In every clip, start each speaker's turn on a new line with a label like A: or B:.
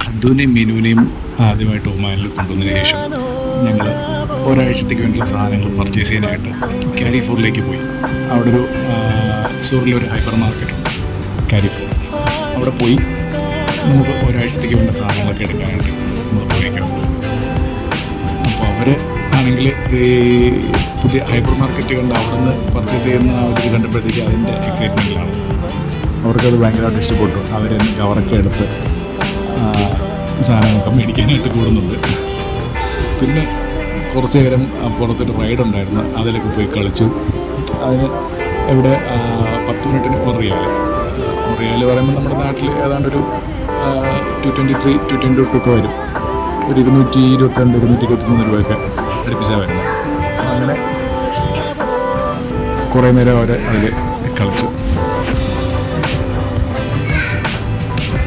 A: അദ്ദുവിനെയും മീനുവിനെയും ആദ്യമായിട്ട് ഒമാനിൽ കൊണ്ടുവന്നതിന് ശേഷം ഞങ്ങൾ ഒരാഴ്ചത്തേക്ക് വേണ്ടിയുള്ള സാധനങ്ങൾ പർച്ചേസ് ചെയ്യാനായിട്ട് കാരിഫോറിലേക്ക് പോയി. അവിടെ ഒരു സൂറിലൊരു ഹൈപ്പർ മാർക്കറ്റ് ഉണ്ട്, കാരിഫോർ. അവിടെ പോയി നമുക്ക് ഒരാഴ്ചത്തേക്ക് വേണ്ട സാധനങ്ങളൊക്കെ എടുക്കാനായിട്ട് നമ്മൾ പോയേക്കാറുണ്ട്. അപ്പോൾ അവർ ആണെങ്കിൽ ഈ പുതിയ ഹൈപ്പർ മാർക്കറ്റ് കണ്ട് അവിടെ നിന്ന് പർച്ചേസ് ചെയ്യുന്ന അവർ കണ്ടപ്പോഴത്തേക്ക് അതിൻ്റെ എക്സൈറ്റ്മെൻറ്റിലാണ്. അവർക്കത് ഭയങ്കരമായിട്ട് ഇഷ്ടപ്പെട്ടു. അവർ കവറൊക്കെ എടുത്ത് സാധനങ്ങളൊക്കെ മേടിക്കാനായിട്ട് കൂടുന്നുണ്ട്. പിന്നെ കുറച്ച് നേരം പുറത്തൊരു റൈഡ് ഉണ്ടായിരുന്നു, അതിലൊക്കെ പോയി കളിച്ചു. അതിന് ഇവിടെ 10 മിനിറ്റിന് റിയാൽ പറയുമ്പോൾ നമ്മുടെ നാട്ടിൽ ഏതാണ്ടൊരു 223, 222 ഒക്കെ വരും. ഒരു 222, 223 രൂപയൊക്കെ അടുപ്പിച്ചാൽ വരുന്നത്. അങ്ങനെ കുറേ നേരം അവർ അതിൽ കളിച്ചു.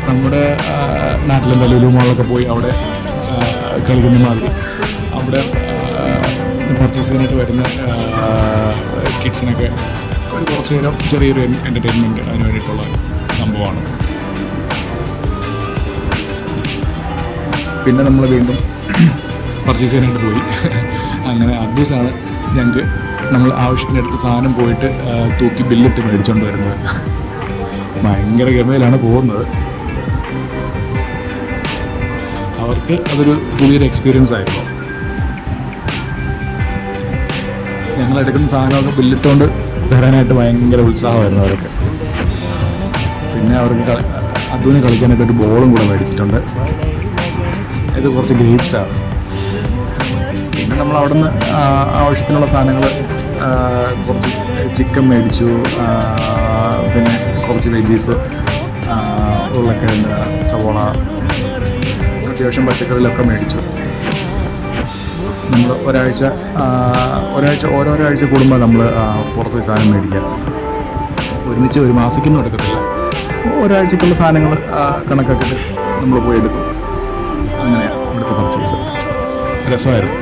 A: നമ്മുടെ നാട്ടിലെന്താ ലുലു മാളൊക്കെ പോയി അവിടെ കളിക്കുന്ന മാതിരി അവിടെ പർച്ചേസ് ചെയ്യാനായിട്ട് വരുന്ന കിഡ്സിനൊക്കെ ഒരു കുറച്ച് നേരം ചെറിയൊരു എൻ്റർടൈൻമെൻറ്റ് അതിന് വേണ്ടിയിട്ടുള്ള സംഭവമാണ്. പിന്നെ നമ്മൾ വീണ്ടും പർച്ചേസ് ചെയ്യാനായിട്ട് പോയി. അങ്ങനെ അഡ്വൈസാണ് ഞങ്ങൾക്ക് നമ്മൾ ആവശ്യത്തിനടുത്ത് സാധനം പോയിട്ട് തൂക്കി ബില്ലിട്ട് മേടിച്ചുകൊണ്ട് വരുന്നത്. ഭയങ്കര ഗമയിലാണ് പോകുന്നത്. അവർക്ക് അതൊരു പുതിയൊരു എക്സ്പീരിയൻസ് ആയിരുന്നു. ഞങ്ങളെടുക്കുന്ന സാധനമൊക്കെ ബില്ലിട്ടുകൊണ്ട് തരാനായിട്ട് ഭയങ്കര ഉത്സാഹമായിരുന്നു അവരൊക്കെ. പിന്നെ അവർക്ക് അദ്ദുവിന് കളിക്കാനൊക്കെ ഒരു ബോളും കൂടെ മേടിച്ചിട്ടുണ്ട്. ഇത് കുറച്ച് ഗ്രേപ്സാണ്. പിന്നെ നമ്മൾ അവിടെ നിന്ന് ആവശ്യത്തിനുള്ള സാധനങ്ങൾ കുറച്ച് ചിക്കൻ മേടിച്ചു, പിന്നെ കുറച്ച് വെജീസ്, ഉരുളക്കിഴങ്ങ്, സവോള, അത്യാവശ്യം പച്ചക്കറികളൊക്കെ മേടിച്ചു. നമ്മൾ ഓരോരോ ആഴ്ച കൂടുമ്പോൾ നമ്മൾ പുറത്ത് സാധനം മേടിക്കുക. ഒരുമിച്ച് ഒരു മാസത്തേക്കൊന്നും എടുക്കത്തില്ല, ഒരാഴ്ചക്കുള്ള സാധനങ്ങൾ കണക്കാക്കിയിട്ട് നമ്മൾ പോയി എടുക്കും. അങ്ങനെയാണ് ഇവിടുത്തെ പർച്ചേസ്. രസമായിരുന്നു.